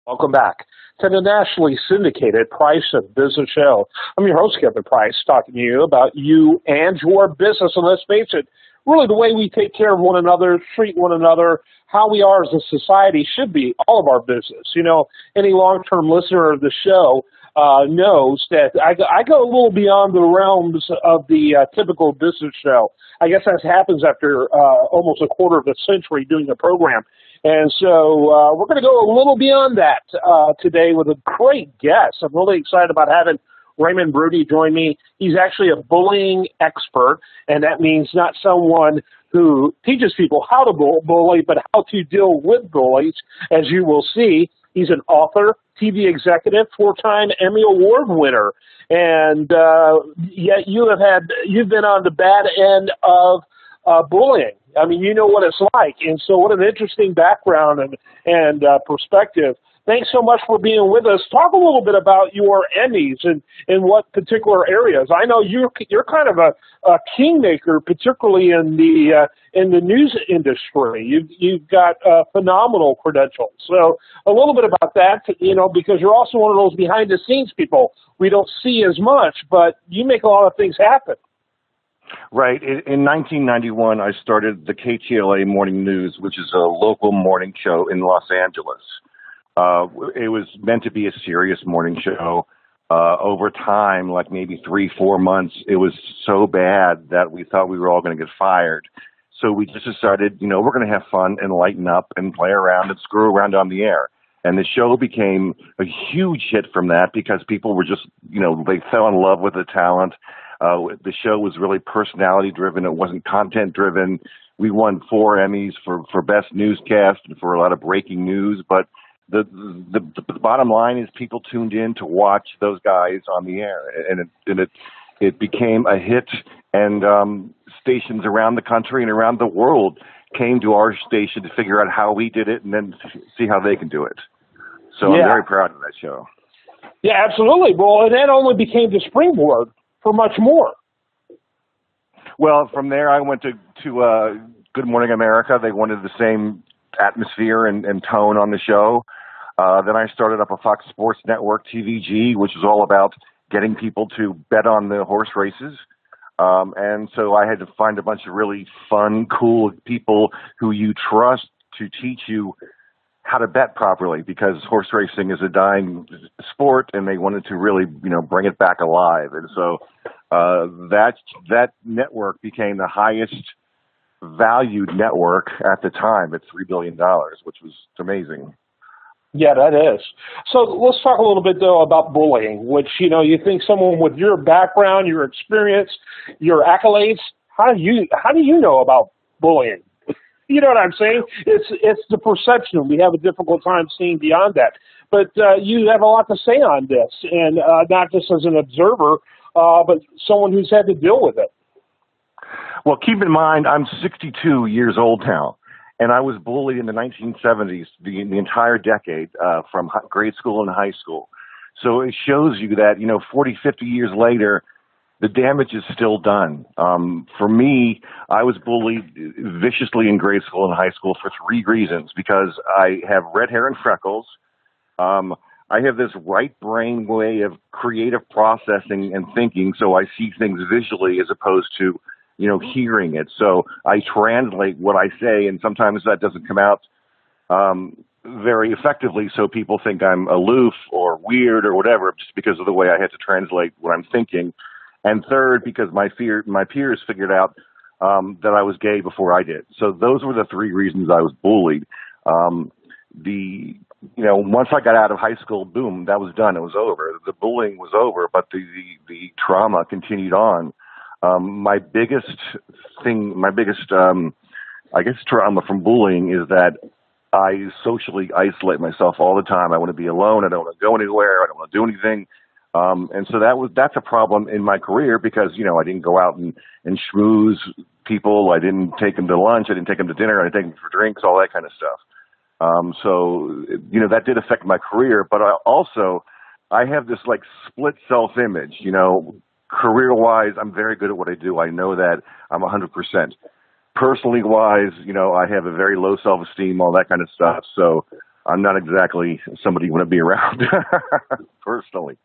Welcome back to the nationally syndicated Price of Business Show. I'm your host, Kevin Price, talking to you about you and your business. And let's face it, really the way we take care of one another, treat one another, how we are as a society should be all of our business. You know, any long-term listener of the show knows that I go a little beyond the realms of the typical business show. I guess that happens after almost a quarter of a century doing the program. And so we're going to go a little beyond that today with a great guest. I'm really excited about having Raymond Brune join me. He's actually a bullying expert, and that means not someone who teaches people how to bully, but how to deal with bullies, as you will see. He's an author, TV executive, 4-time Emmy Award winner, and yet you've been on the bad end of bullying. I mean, you know what it's like, and so what an interesting background and perspective. Thanks so much for being with us. Talk a little bit about your Emmys and in what particular areas. I know you're kind of a kingmaker, particularly in the news industry. You've got phenomenal credentials. So a little bit about that, you know, because you're also one of those behind the scenes people we don't see as much, but you make a lot of things happen. Right. In 1991, I started the KTLA Morning News, which is a local morning show in Los Angeles. It was meant to be a serious morning show. Over time, like maybe 3-4 months, it was so bad that we thought we were all going to get fired. So we just decided, you know, we're going to have fun and lighten up and play around and screw around on the air. And the show became a huge hit from that because people were just, you know, they fell in love with the talent. The show was really personality driven. It wasn't content driven. We won 4 Emmys for best newscast and for a lot of breaking news. But the bottom line is people tuned in to watch those guys on the air, and it became a hit. And stations around the country and around the world came to our station to figure out how we did it and then see how they can do it. So yeah. I'm very proud of that show. Yeah, absolutely. Well, and that only became the springboard for much more. Well, from there I went to Good Morning America. They wanted the same atmosphere and tone on the show. Then I started up a Fox Sports Network, TVG, which is all about getting people to bet on the horse races. And so I had to find a bunch of really fun, cool people who you trust to teach you how to bet properly, because horse racing is a dying sport, and they wanted to really, you know, bring it back alive. And so that network became the highest valued network at the time at $3 billion, which was amazing. Yeah, that is. So let's talk a little bit, though, about bullying, which, you know, you think someone with your background, your experience, your accolades, how do you know about bullying? You know what I'm saying? It's the perception. We have a difficult time seeing beyond that. But you have a lot to say on this, and not just as an observer, but someone who's had to deal with it. Well, keep in mind, I'm 62 years old now, and I was bullied in the 1970s, the entire decade, from grade school and high school. So it shows you that, you know, 40, 50 years later, the damage is still done. For me, I was bullied viciously in grade school and high school for 3 reasons. Because I have red hair and freckles. I have this right brain way of creative processing and thinking, so I see things visually as opposed to, you know, hearing it. So I translate what I say, and sometimes that doesn't come out very effectively, so people think I'm aloof or weird or whatever, just because of the way I had to translate what I'm thinking. And third, because my peers figured out that I was gay before I did. So those were the 3 reasons I was bullied. Once I got out of high school, boom, that was done. It was over. The bullying was over, but the trauma continued on. My biggest trauma from bullying is that I socially isolate myself all the time. I want to be alone. I don't want to go anywhere. I don't want to do anything. And so that's a problem in my career because, you know, I didn't go out and schmooze people. I didn't take them to lunch. I didn't take them to dinner. I didn't take them for drinks, all that kind of stuff. So, you know, that did affect my career, but I have this like split self-image, you know, career-wise, I'm very good at what I do. I know that I'm 100%. Personally wise, you know, I have a very low self-esteem, all that kind of stuff. So, I'm not exactly somebody you want to be around personally.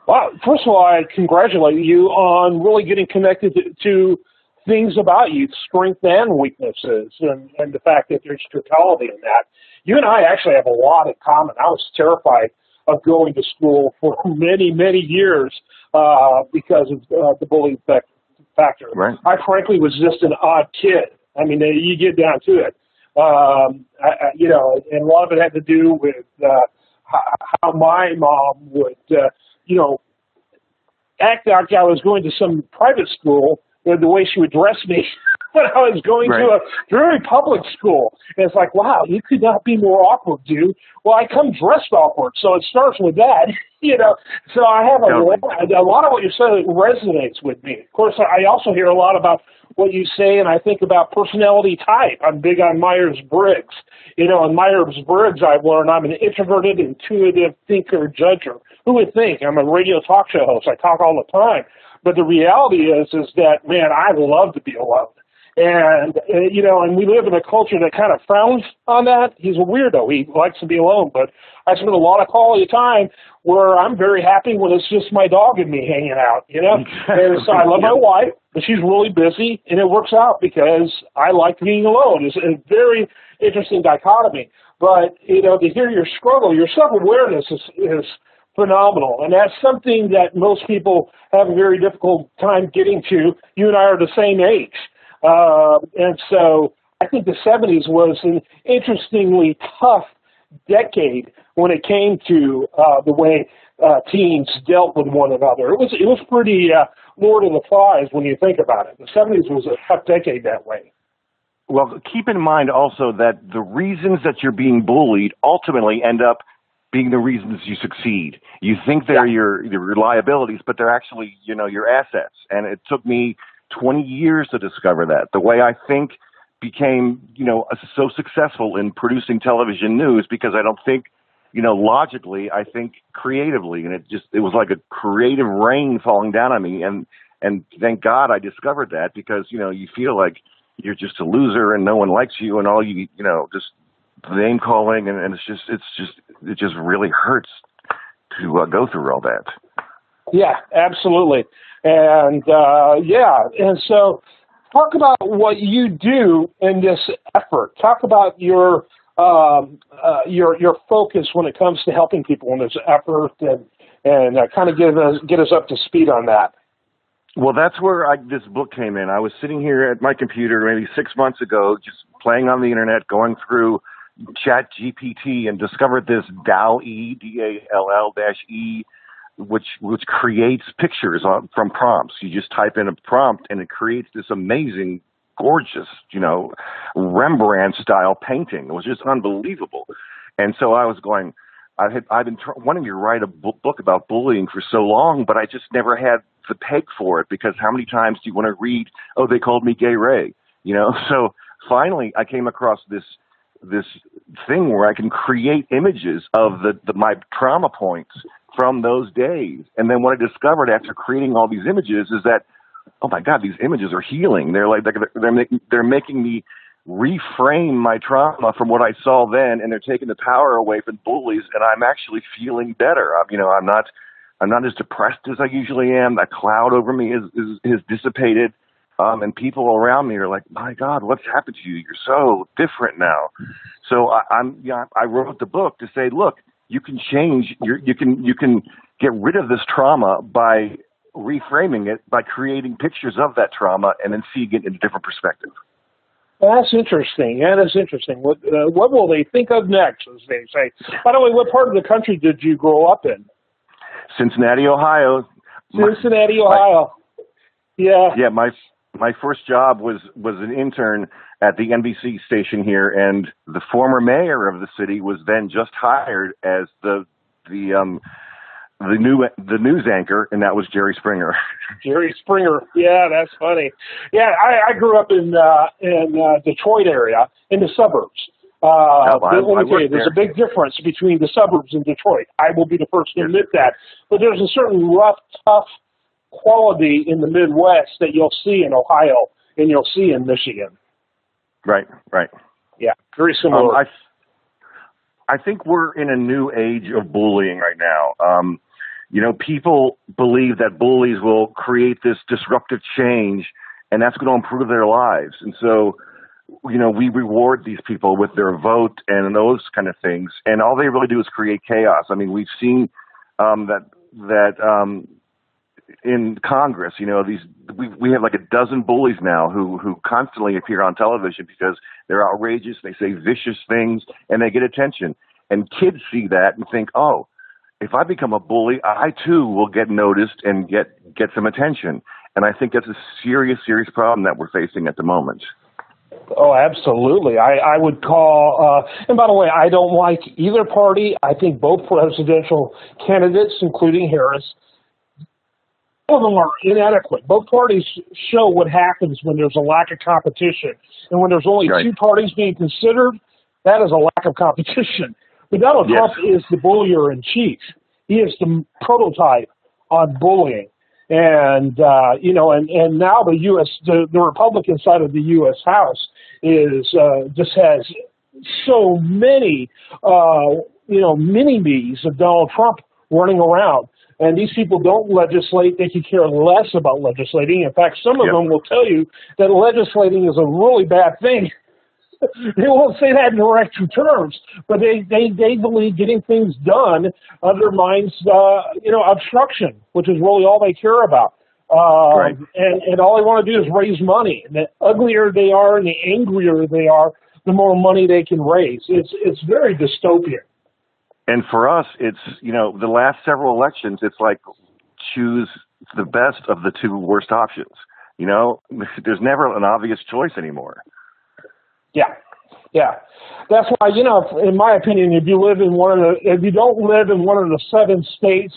Well, first of all, I congratulate you on really getting connected to things about you, strengths and weaknesses, and the fact that there's totality in that. You and I actually have a lot in common. I was terrified of going to school for many, many years because of the bullying factor. Right. I frankly was just an odd kid. I mean, you get down to it. And a lot of it had to do with how my mom would, act like I was going to some private school, with the way she would dress me when I was going to a very public school. And it's like, wow, you could not be more awkward, dude. Well, I come dressed awkward, so it starts with that, So I have a lot of what you're saying resonates with me. Of course, I also hear a lot about what you say, and I think about personality type. I'm big on Myers-Briggs. In Myers-Briggs, I've learned I'm an introverted, intuitive thinker, judger. Who would think? I'm a radio talk show host. I talk all the time. But the reality is that, man, I love to be alone. And we live in a culture that kind of frowns on that. He's a weirdo. He likes to be alone. But I spend a lot of quality time where I'm very happy when it's just my dog and me hanging out, And so I love my wife, but she's really busy, and it works out because I like being alone. It's a very interesting dichotomy. But, to hear your struggle, your self-awareness is phenomenal. And that's something that most people have a very difficult time getting to. You and I are the same age. And so I think the 70s was an interestingly tough decade when it came to the way teens dealt with one another. It was pretty Lord of the Flies when you think about it. The 70s was a tough decade that way. Well, keep in mind also that the reasons that you're being bullied ultimately end up being the reasons you succeed. You think they're your liabilities, but they're actually, your assets. And it took me 20 years to discover that. The way I think became, so successful in producing television news because I don't think, logically, I think creatively. And it was like a creative rain falling down on me. And thank God I discovered that because, you feel like you're just a loser and no one likes you and all just name calling. And it just really hurts to go through all that. Yeah, absolutely. And and so talk about what you do in this effort. Talk about your focus when it comes to helping people in this effort, and kind of get us up to speed on that. Well, that's where this book came in. I was sitting here at my computer maybe 6 months ago, just playing on the internet, going through Chat GPT, and discovered this DALL-E, DALL-E, which creates pictures from prompts. You just type in a prompt and it creates this amazing, gorgeous, Rembrandt-style painting. It was just unbelievable. And so I was going, I've been wanting to write a book about bullying for so long, but I just never had the peg for it because how many times do you want to read, oh, they called me Gay Ray, So finally I came across this thing where I can create images of my trauma points from those days. And then what I discovered after creating all these images is that, oh my God, these images are healing. They're making me reframe my trauma from what I saw then, and they're taking the power away from bullies, and I'm actually feeling better. I'm not as depressed as I usually am. That cloud over me is dissipated. And people around me are like, my God, what's happened to you? You're so different now. So I wrote the book to say, look, you can change. You can get rid of this trauma by reframing it, by creating pictures of that trauma, and then seeing it in a different perspective. That's interesting. That is interesting. What will they think of next, as they say? By the way, what part of the country did you grow up in? Cincinnati, Ohio. Cincinnati, Ohio. Yeah. My first job was an intern at the NBC station here, and the former mayor of the city was then just hired as the news anchor, and that was Jerry Springer. Jerry Springer. Yeah, that's funny. Yeah, I grew up in Detroit area, in the suburbs. There's a big difference between the suburbs and Detroit. I will be the first to admit that. But there's a certain rough, tough quality in the Midwest that you'll see in Ohio and you'll see in Michigan. Right. Yeah, very similar. I think we're in a new age of bullying right now. People believe that bullies will create this disruptive change, and that's going to improve their lives. And so, we reward these people with their vote and those kind of things, and all they really do is create chaos. I mean, we've seen that in Congress, we have like a dozen bullies now who constantly appear on television because they're outrageous, they say vicious things, and they get attention. And kids see that and think, oh, if I become a bully, I too will get noticed and get some attention. And I think that's a serious, serious problem that we're facing at the moment. Oh, absolutely. I would call, and by the way, I don't like either party. I think both presidential candidates, including Harris, all of them are inadequate. Both parties show what happens when there's a lack of competition. And when there's only two parties being considered, that is a lack of competition. But Donald Trump is the bullier in chief. He is the prototype on bullying. And, and now the Republican side of the U.S. House is, just has so many, mini-me's of Donald Trump running around. And these people don't legislate. They could care less about legislating. In fact, some of them will tell you that legislating is a really bad thing. They won't say that in direct terms, but they believe getting things done undermines, obstruction, which is really all they care about. And all they want to do is raise money. And the uglier they are and the angrier they are, the more money they can raise. It's very dystopian. And for us, it's, the last several elections, it's like choose the best of the two worst options. There's never an obvious choice anymore. Yeah. That's why, in my opinion, if you don't live in one of the 7 states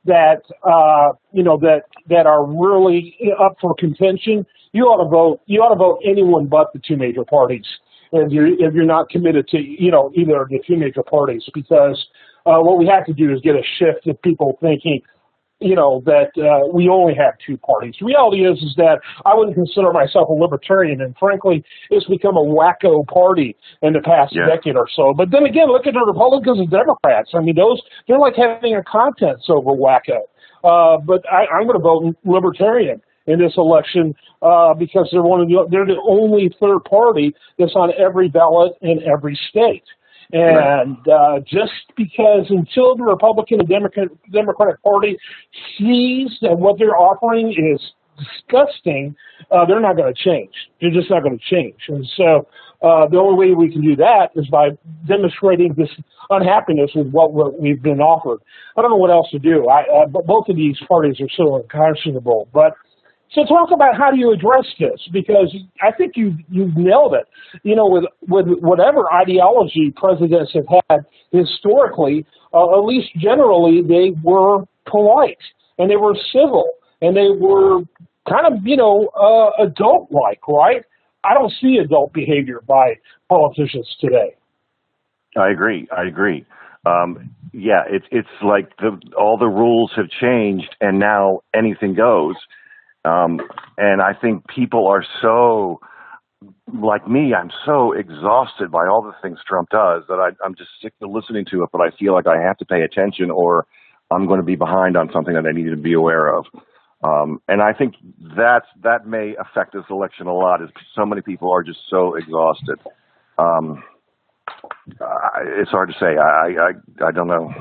that, that are really up for contention, you ought to vote anyone but the two major parties. If you're not committed to, either of the two major parties, because what we have to do is get a shift of people thinking, that we only have two parties. The reality is that I wouldn't consider myself a libertarian, and frankly, it's become a wacko party in the past decade or so. But then again, look at the Republicans and Democrats. I mean, they're like having a contest over wacko. But I'm going to vote libertarian in this election because they're the only third party that's on every ballot in every state. And just because until the Republican and Democratic Party sees that what they're offering is disgusting, they're not going to change. They're just not going to change. And so the only way we can do that is by demonstrating this unhappiness with what we've been offered. I don't know what else to do. But both of these parties are so unconscionable. But so talk about how do you address this, because I think you've nailed it. With whatever ideology presidents have had historically, at least generally, they were polite and they were civil and they were kind of, adult-like, right? I don't see adult behavior by politicians today. I agree. It's like all the rules have changed and now anything goes. And I think people are so, like me, I'm so exhausted by all the things Trump does that I'm just sick of listening to it, but I feel like I have to pay attention or I'm going to be behind on something that I need to be aware of. And I think that may affect this election a lot, as so many people are just so exhausted. It's hard to say. I don't know.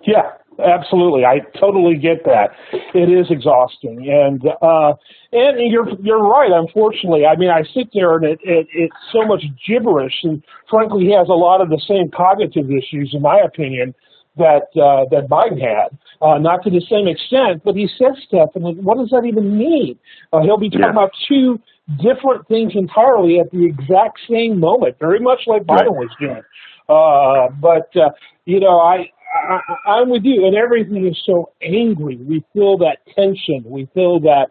Yeah, absolutely. I totally get that. It is exhausting, and you're right. Unfortunately, I mean, I sit there and it's so much gibberish, and frankly, he has a lot of the same cognitive issues, in my opinion, that Biden had. Not to the same extent, but he says stuff, and what does that even mean? He'll be talking about two different things entirely at the exact same moment, very much like Biden was doing. I'm with you, and everything is so angry. We feel that tension. We feel that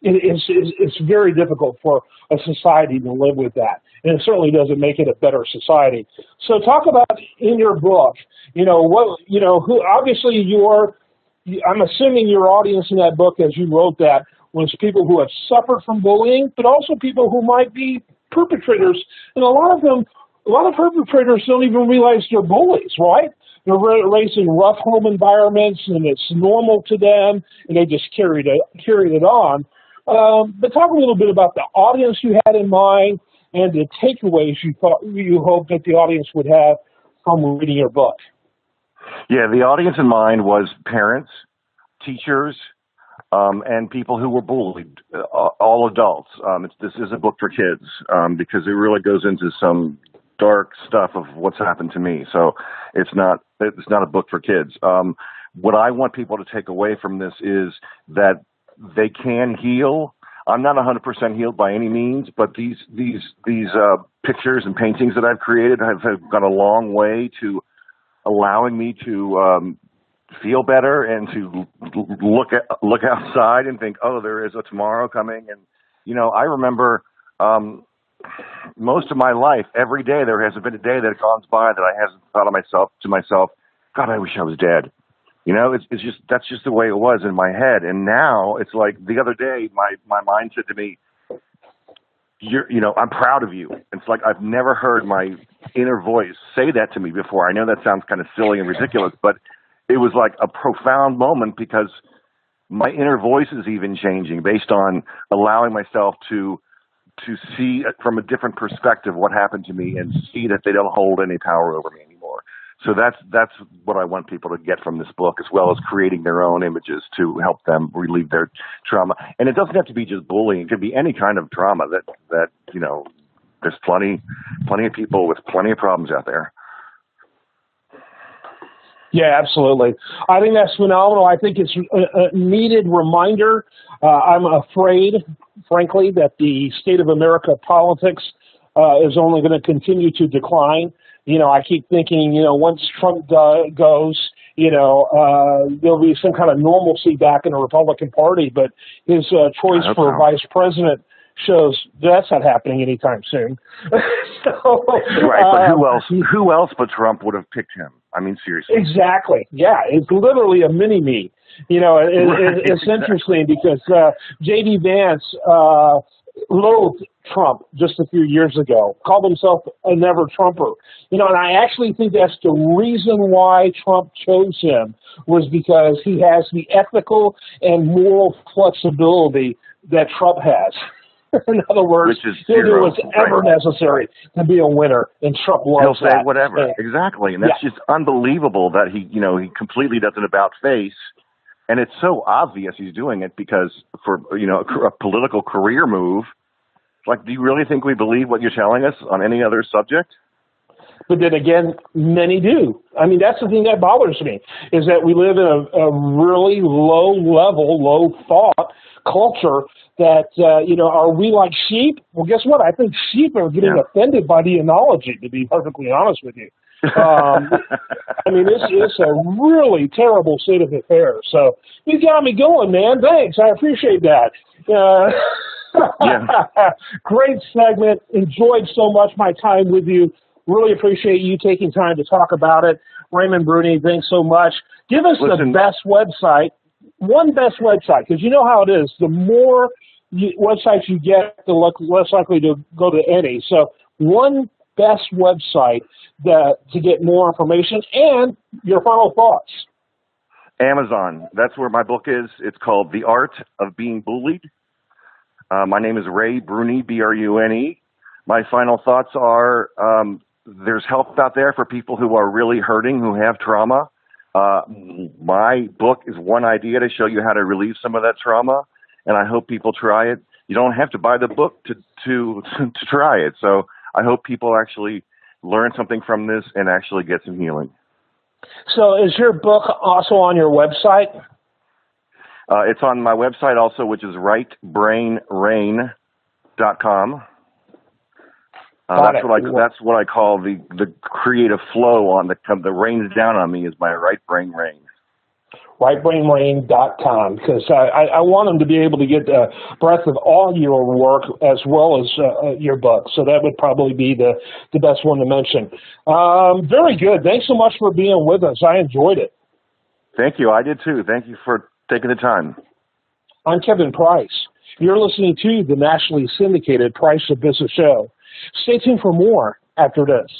it's very difficult for a society to live with that, and it certainly doesn't make it a better society. So, talk about in your book, who obviously I'm assuming your audience in that book, as you wrote that, was people who have suffered from bullying, but also people who might be perpetrators, and a lot of perpetrators don't even realize they're bullies, right? They're raised in rough home environments, and it's normal to them, and they just carried it on. But talk a little bit about the audience you had in mind and the takeaways you hope that the audience would have from reading your book. Yeah, the audience in mind was parents, teachers, and people who were bullied, all adults. This is a book for kids because it really goes into some dark stuff of what's happened to me. So it's not a book for kids. What I want people to take away from this is that they can heal. I'm not 100% healed by any means, but these pictures and paintings that I've created have gone a long way to allowing me to feel better and to look outside and think, oh, there is a tomorrow coming. And I remember most of my life, every day there hasn't been a day that goes by that I hasn't thought to myself, God, I wish I was dead. That's just the way it was in my head. And now it's like the other day, my mind said to me, I'm proud of you. It's like I've never heard my inner voice say that to me before. I know that sounds kind of silly and ridiculous, but it was like a profound moment because my inner voice is even changing based on allowing myself to see from a different perspective what happened to me and see that they don't hold any power over me anymore. So that's what I want people to get from this book, as well as creating their own images to help them relieve their trauma. And it doesn't have to be just bullying. It could be any kind of trauma that there's plenty of people with plenty of problems out there. Yeah, absolutely. I think that's phenomenal. I think it's a needed reminder. I'm afraid, frankly, that the state of America politics is only going to continue to decline. I keep thinking, once Trump goes, there'll be some kind of normalcy back in the Republican Party, but his choice for vice president shows that's not happening anytime soon. Right, but who else but Trump would have picked him? I mean, seriously. Exactly. Yeah, it's literally a mini-me. It's interesting because J.D. Vance loathed Trump just a few years ago, called himself a never-Trumper. And I actually think that's the reason why Trump chose him, was because he has the ethical and moral flexibility that Trump has. In other words, he'll do whatever necessary to be a winner, and Trump loves that. He'll say whatever, exactly, and that's just unbelievable that he completely doesn't about face, and it's so obvious he's doing it because for a political career move. Like, do you really think we believe what you're telling us on any other subject? But then again, many do. I mean, that's the thing that bothers me, is that we live in a really low-level, low-thought culture that, are we like sheep? Well, guess what? I think sheep are getting offended by the analogy, to be perfectly honest with you. I mean, it's a really terrible state of affairs. So you got me going, man. Thanks. I appreciate that. Great segment. Enjoyed so much my time with you. Really appreciate you taking time to talk about it. Raymond Brune, thanks so much. Give us the best website, one best website, because you know how it is. The more websites you get, the less likely to go to any. So one best website to get more information and your final thoughts. Amazon. That's where my book is. It's called The Art of Being Bullied. My name is Ray Brune, Brune. My final thoughts are there's help out there for people who are really hurting, who have trauma. My book is one idea to show you how to relieve some of that trauma, and I hope people try it. You don't have to buy the book to try it. So I hope people actually learn something from this and actually get some healing. So is your book also on your website? It's on my website also, which is rightbrainrain.com. That's what I call the creative flow on the rains down on me is my right brain rain. Rightbrainrain.com, because I want them to be able to get a breadth of all your work as well as your book. So that would probably be the best one to mention. Very good. Thanks so much for being with us. I enjoyed it. Thank you. I did too. Thank you for taking the time. I'm Kevin Price. You're listening to the nationally syndicated Price of Business show. Stay tuned for more after this.